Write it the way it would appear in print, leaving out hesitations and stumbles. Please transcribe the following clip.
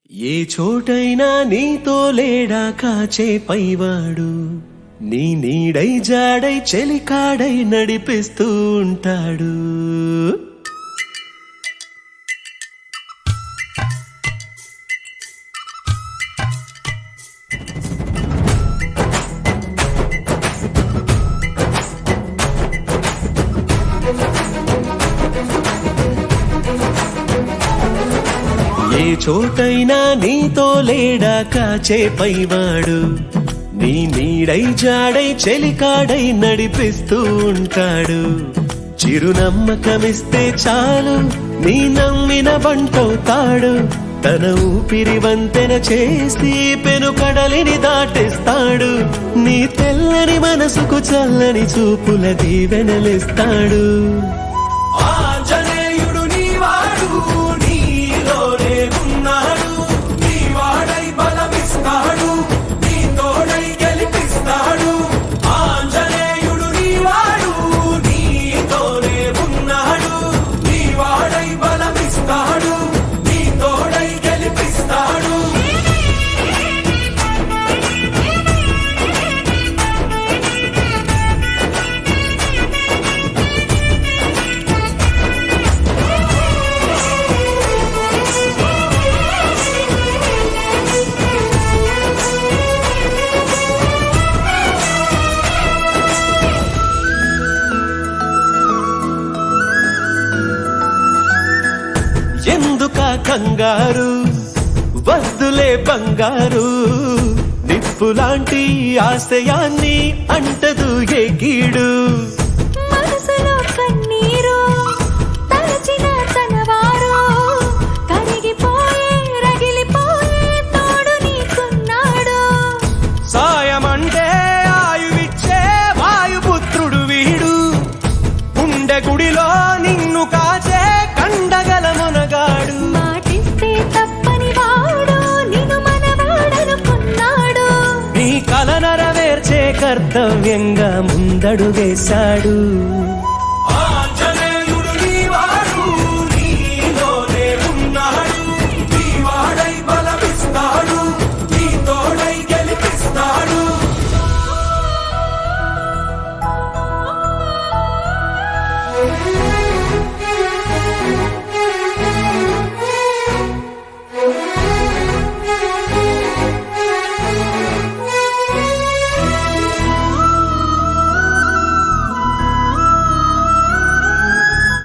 ఏ చోటైనా నీతో లేడా కాచే పైవాడు, నీ నీడై జాడై చెలికాడై నడిపిస్తూ ఉంటాడు. ఏ చోటైనా నీతో లేడా కాచే పైవాడు, నీ నీడై జాడై చెలికాడై నడిపిస్తూ ఉంటాడు. చిరునమ్మకమిస్తే చాలు నీ నమ్మిన బంటవుతాడు. తన ఊపిరి వంతెన చేసి పెను కడలిని దాటిస్తాడు. నీ తెల్లని మనసుకు చల్లని చూపుల దీవెనలిస్తాడు. ఎందుకా కంగారు, వద్దులే బంగారు, నిప్పులాంటి ఆశయాన్ని అంటదు ఎగిడు. మనసులో కన్నీరు తలచిన తనవారు, కరిగిపోయే రగిలిపోయే తోడు నీకున్నాడు. సాయమంటే ఆయువిచ్చే వాయుపుత్రుడు వీడు, గుండె గుడిలో నిన్ను కాచే కండగల మునగాడు. మాటిస్తే తప్పని వాడు నిన్ను మనవాడనుకున్నాడు. నీ కల నెరవేర్చే కర్తవ్యంగా ముందడుగేశాడు.